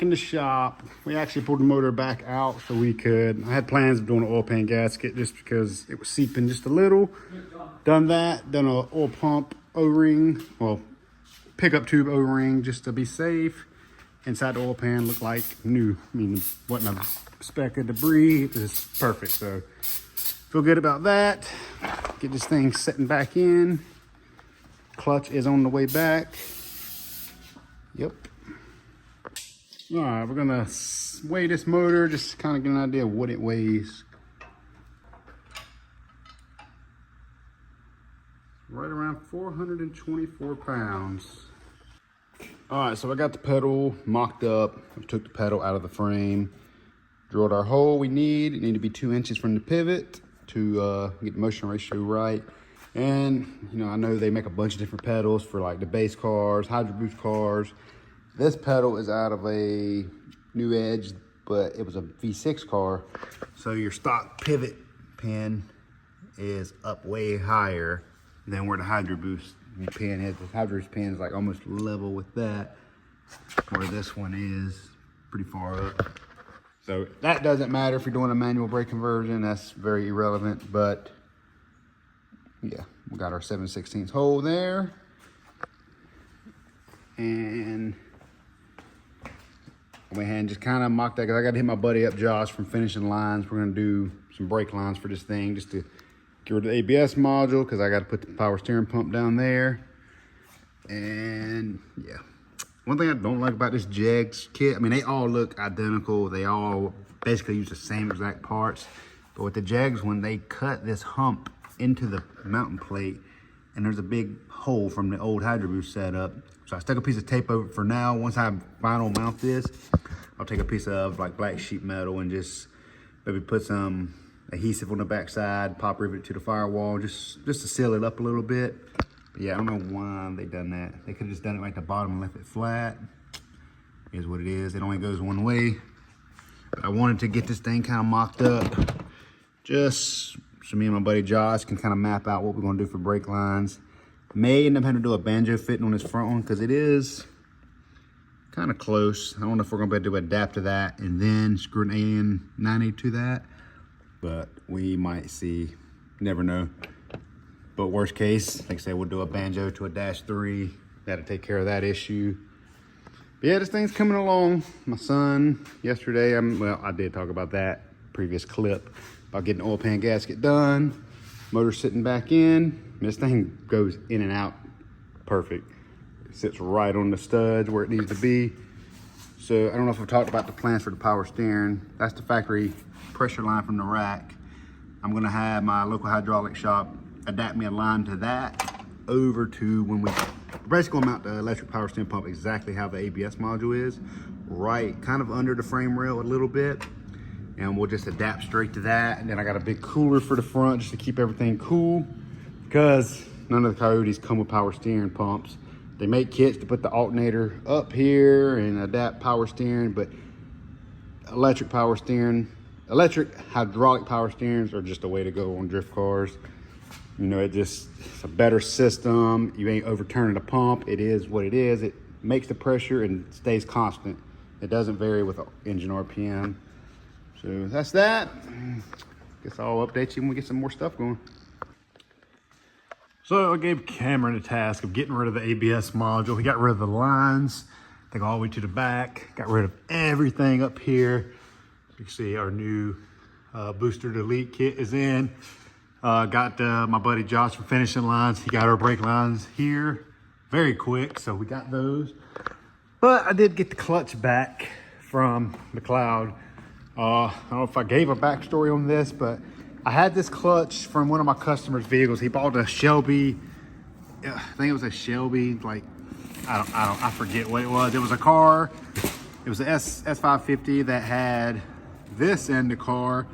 back in the shop. We actually pulled the motor back out so we could. I had plans of doing an oil pan gasket just because it was seeping just a little. Done that. Done an oil pump O-ring, well, pickup tube O-ring just to be safe. Inside the oil pan looked like new. I mean, wasn't a speck of debris. It was perfect. So feel good about that. Get this thing setting back in. Clutch is on the way back. Yep. All right, we're gonna weigh this motor, just to kind of get an idea of what it weighs. Right around 424 pounds. All right, so I got the pedal mocked up. I took the pedal out of the frame, drilled our hole we need. It needed to be 2 inches from the pivot to get the motion ratio right. And, you know, I know they make a bunch of different pedals for like the base cars, Hydro Boost cars. This pedal is out of a New Edge, but it was a V6 car. So your stock pivot pin is up way higher than where the Hydro Boost pin is. The Hydro Boost pin is like almost level with that, where this one is pretty far up. So that doesn't matter if you're doing a manual brake conversion. That's very irrelevant, but yeah, we got our 7/16 hole there. And I went ahead and just kind of mocked that because I got to hit my buddy up, Josh, from finishing lines. We're going to do some brake lines for this thing just to get rid of the ABS module because I got to put the power steering pump down there. And yeah, one thing I don't like about this Jegs kit, I mean, they all look identical. They all basically use the same exact parts. But with the Jegs, when they cut this hump into the mounting plate, and there's a big hole from the old Hydro Boost setup. So I stuck a piece of tape over it for now. Once I final mount this, I'll take a piece of like black sheet metal and just maybe put some adhesive on the back side, pop rivet it to the firewall, just to seal it up a little bit. But yeah, I don't know why they done that. They could have just done it like the bottom and left it flat. It is what it is. It only goes one way. But I wanted to get this thing kind of mocked up, just so me and my buddy Josh can kind of map out what we're gonna do for brake lines. May end up having to do a banjo fitting on this front one because it is kind of close. I don't know if we're gonna be able to adapt to that and then screw an AN90 to that, but we might see, never know. But worst case, like I said, we'll do a banjo to a -3. Gotta take care of that issue. But yeah, this thing's coming along. My son, yesterday, well, I did talk about that previous clip, about getting the oil pan gasket done. Motor sitting back in. This thing goes in and out perfect. It sits right on the studs where it needs to be. So I don't know if I've talked about the plans for the power steering. That's the factory pressure line from the rack. I'm gonna have my local hydraulic shop adapt me a line to that over to when we basically gonna mount the electric power steering pump exactly how the ABS module is, right kind of under the frame rail a little bit. And we'll just adapt straight to that. And then I got a big cooler for the front just to keep everything cool, because none of the Coyotes come with power steering pumps. They make kits to put the alternator up here and adapt power steering, but electric hydraulic power steerings are just a way to go on drift cars. You know, it's a better system. You ain't overturning the pump. It is what it is. It makes the pressure and stays constant. It doesn't vary with engine RPM. So that's that. Guess I'll update you when we get some more stuff going. So I gave Cameron the task of getting rid of the ABS module. He got rid of the lines, they go all the way to the back, got rid of everything up here. You can see our new booster delete kit is in. Got my buddy Josh from finishing lines. He got our brake lines here very quick, so we got those. But I did get the clutch back from the Cloud. I don't know if I gave a backstory on this, but I had this clutch from one of my customers' vehicles. He bought a Shelby, I think it was a Shelby, like, I forget what it was. It was a car, it was an S550 that had this in the car,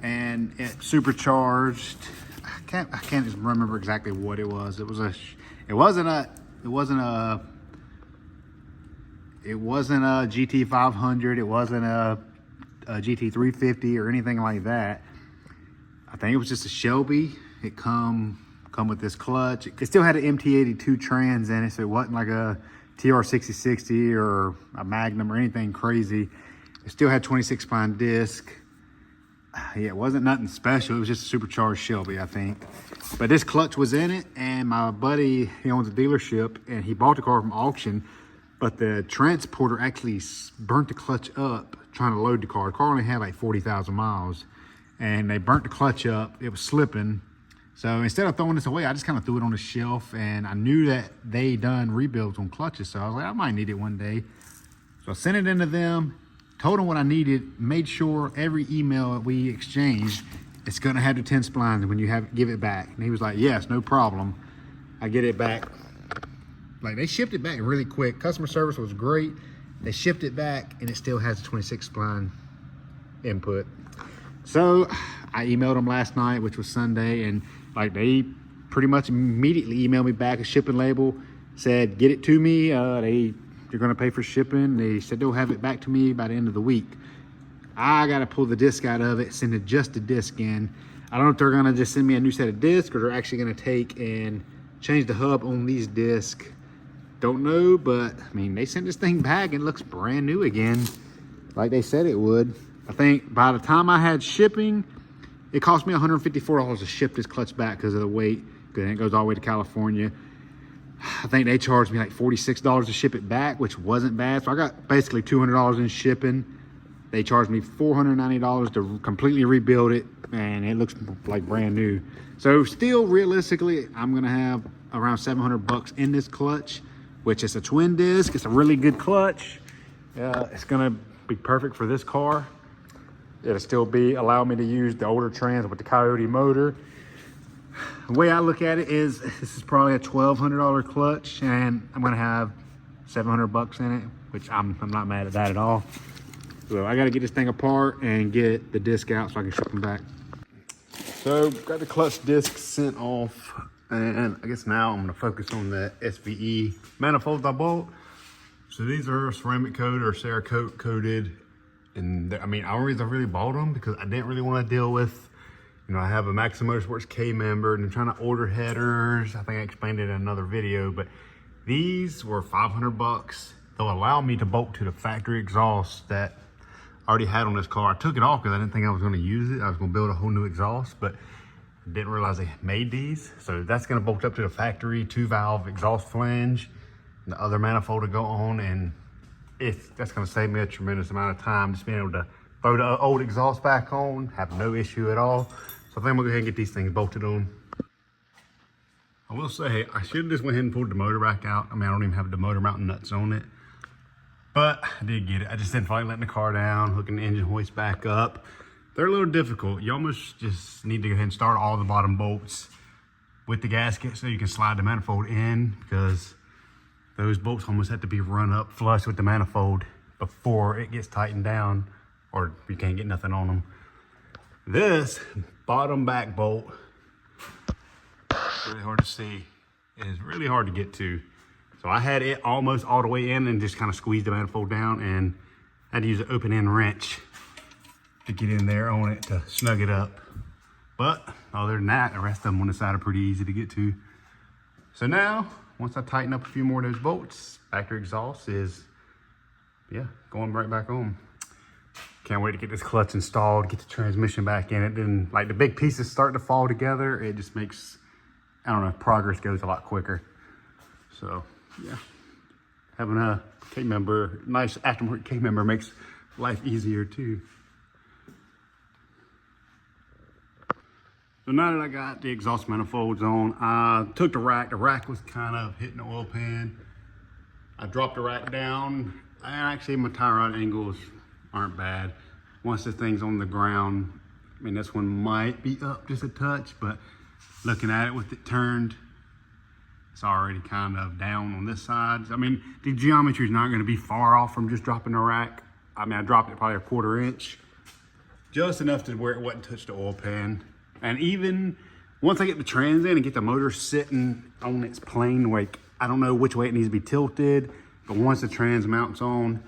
and it supercharged. I can't just remember exactly what it was. It wasn't a GT500. It wasn't a GT350 or anything like that. I think it was just a Shelby. It come with this clutch. It still had an MT82 trans in it, so it wasn't like a TR6060 or a Magnum or anything crazy. It still had 26 spline disc. Yeah, it wasn't nothing special. It was just a supercharged Shelby, I think. But this clutch was in it, and my buddy, he owns a dealership, and he bought the car from auction, but the transporter actually burnt the clutch up trying to load the car. The car only had like 40,000 miles, and they burnt the clutch up. It was slipping. So instead of throwing this away, I just kind of threw it on the shelf, and I knew that they done rebuilds on clutches, so I was like, I might need it one day. So I sent it into them, told them what I needed, made sure every email that we exchanged, it's gonna have the 10 splines when you give it back. And he was like, yes, no problem. I get it back. Like, they shipped it back really quick. Customer service was great. They shipped it back, and it still has a 26 spline input. So I emailed them last night, which was Sunday, and like they pretty much immediately emailed me back a shipping label, said, get it to me. You're gonna pay for shipping. They said they'll have it back to me by the end of the week. I gotta pull the disc out of it, send just the disc in. I don't know if they're gonna just send me a new set of discs or they're actually gonna take and change the hub on these discs. Don't know, but I mean, they sent this thing back and it looks brand new again, like they said it would. I think by the time I had shipping, it cost me $154 to ship this clutch back because of the weight, because it goes all the way to California. I think they charged me like $46 to ship it back, which wasn't bad. So I got basically $200 in shipping. They charged me $490 to completely rebuild it, and it looks like brand new. So still, realistically, I'm gonna have around 700 bucks in this clutch, which is a twin disc. It's a really good clutch. It's gonna be perfect for this car. It'll still allow me to use the older trans with the Coyote motor. The way I look at it is, this is probably a $1,200 clutch, and I'm gonna have 700 bucks in it, which I'm not mad at that at all. So I gotta get this thing apart and get the disc out so I can ship them back. So got the clutch disc sent off, and I guess now I'm gonna focus on the SVE manifolds I bought. So these are ceramic coated or Cerakote coated, and I mean, the only reason I really bought them because I didn't really want to deal with, you know, I have a Maxxim Motorsports K member and I'm trying to order headers. I think I explained it in another video, but these were 500 bucks. They'll allow me to bolt to the factory exhaust that I already had on this car. I took it off because I didn't think I was going to use it. I was going to build a whole new exhaust, but I didn't realize they made these. So that's going to bolt up to the factory 2-valve exhaust flange, and the other manifold to go on, and that's going to save me a tremendous amount of time just being able to throw the old exhaust back on, have no issue at all. So I think I'm gonna go ahead and get these things bolted on. I will say, I should have just went ahead and pulled the motor back out. I mean, I don't even have the motor mounting nuts on it, but I did get it. I just didn't feel like letting the car down, hooking the engine hoist back up. They're a little difficult. You almost just need to go ahead and start all the bottom bolts with the gasket so you can slide the manifold in, because those bolts almost have to be run up flush with the manifold before it gets tightened down, or you can't get nothing on them. This bottom back bolt, really hard to see. It is really hard to get to. So I had it almost all the way in and just kind of squeezed the manifold down, and I had to use an open end wrench to get in there on it to snug it up. But other than that, the rest of them on the side are pretty easy to get to. So now, once I tighten up a few more of those bolts, factory exhaust is, yeah, going right back on. Can't wait to get this clutch installed, get the transmission back in it. Then, like, the big pieces start to fall together. It just makes, I don't know, progress goes a lot quicker. So, yeah, having a K member, nice aftermarket K member, makes life easier too. So now that I got the exhaust manifolds on, I took the rack. The rack was kind of hitting the oil pan. I dropped the rack down, and actually my tie rod angles aren't bad. Once the thing's on the ground, I mean, this one might be up just a touch, but looking at it with it turned, it's already kind of down on this side. I mean, the geometry is not going to be far off from just dropping the rack. I mean, I dropped it probably a 1/4 inch, just enough to where it wouldn't touch the oil pan. And even once I get the trans in and get the motor sitting on its plane, like, I don't know which way it needs to be tilted, but once the trans mounts on,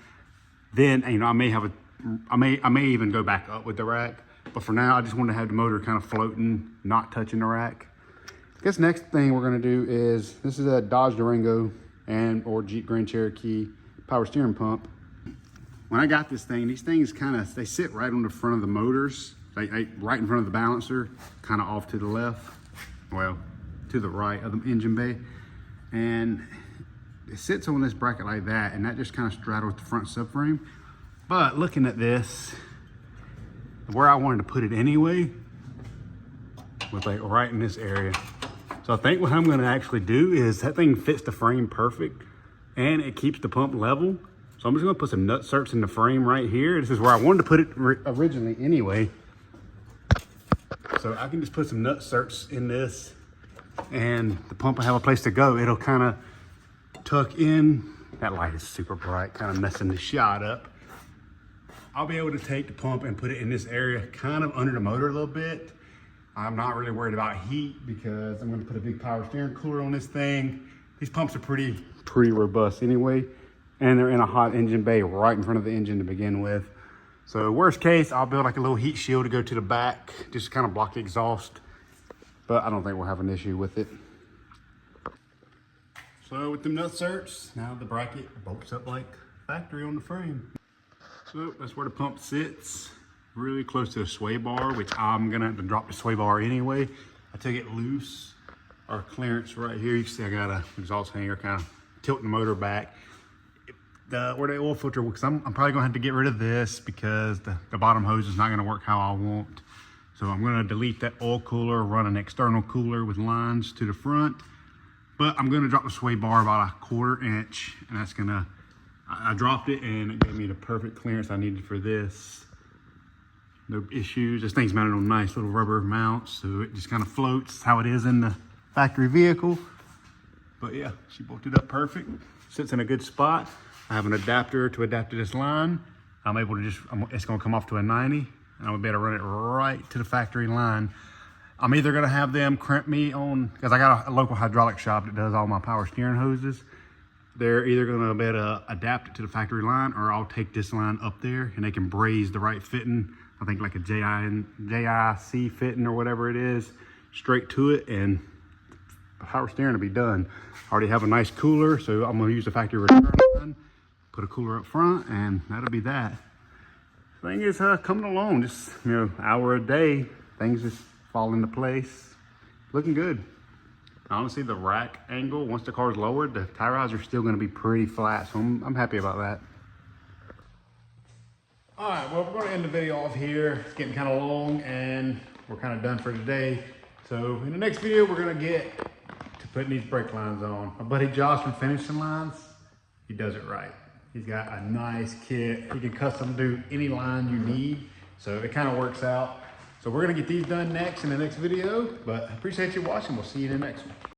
then, you know, I may even go back up with the rack. But for now, I just want to have the motor kind of floating, not touching the rack. I guess next thing we're gonna do is, this is a Dodge Durango, or Jeep Grand Cherokee power steering pump. When I got this thing, these things they sit right on the front of the motors, right in front of the balancer, kind of off to the left, well, to the right of the engine bay. And it sits on this bracket like that, and that just kind of straddles the front subframe. But looking at this, where I wanted to put it anyway was like right in this area. So I think what I'm gonna actually do is that thing fits the frame perfect and it keeps the pump level. So I'm just gonna put some nut certs in the frame right here. This is where I wanted to put it originally anyway. So I can just put some nut certs in this and the pump will have a place to go. It'll kind of tuck in. That light is super bright, kind of messing the shot up. I'll be able to take the pump and put it in this area, kind of under the motor a little bit. I'm not really worried about heat because I'm gonna put a big power steering cooler on this thing. These pumps are pretty robust anyway, and they're in a hot engine bay right in front of the engine to begin with. So worst case, I'll build like a little heat shield to go to the back, just to kind of block the exhaust, but I don't think we'll have an issue with it. So with the nut certs, now the bracket bolts up like factory on the frame. So that's where the pump sits, really close to the sway bar, which I'm gonna have to drop the sway bar anyway. I took it loose, our clearance right here. You can see I got a exhaust hanger kind of tilting the motor back. Where the oil filter, because I'm probably gonna have to get rid of this because the bottom hose is not gonna work how I want. So I'm gonna delete that oil cooler, run an external cooler with lines to the front. But I'm gonna drop the sway bar about a 1/4 inch, and that's gonna, I dropped it and it gave me the perfect clearance I needed for this. No issues. This thing's mounted on nice little rubber mounts, so it just kind of floats how it is in the factory vehicle. But yeah, she bolted up perfect. Sits in a good spot. I have an adapter to adapt to this line. I'm able to it's gonna come off to a 90, and I'm gonna be able to run it right to the factory line. I'm either gonna have them crimp me on, because I got a local hydraulic shop that does all my power steering hoses. They're either gonna be able to adapt it to the factory line, or I'll take this line up there and they can braze the right fitting. I think like a JIC fitting or whatever it is, straight to it, and the power steering will be done. I already have a nice cooler, so I'm gonna use the factory return line, put a cooler up front, and that'll be that. Thing is coming along, just hour a day, things just fall into place. Looking good. Honestly, the rack angle, once the car's lowered, the tie rods are still gonna be pretty flat, so I'm happy about that. All right, well, we're gonna end the video off here. It's getting kind of long and we're kind of done for today. So in the next video, we're gonna get to putting these brake lines on. My buddy Josh from Finishing Lines, he does it right. He's got a nice kit. He can custom do any line you need. So it kind of works out. So we're gonna get these done next in the next video, but I appreciate you watching. We'll see you in the next one.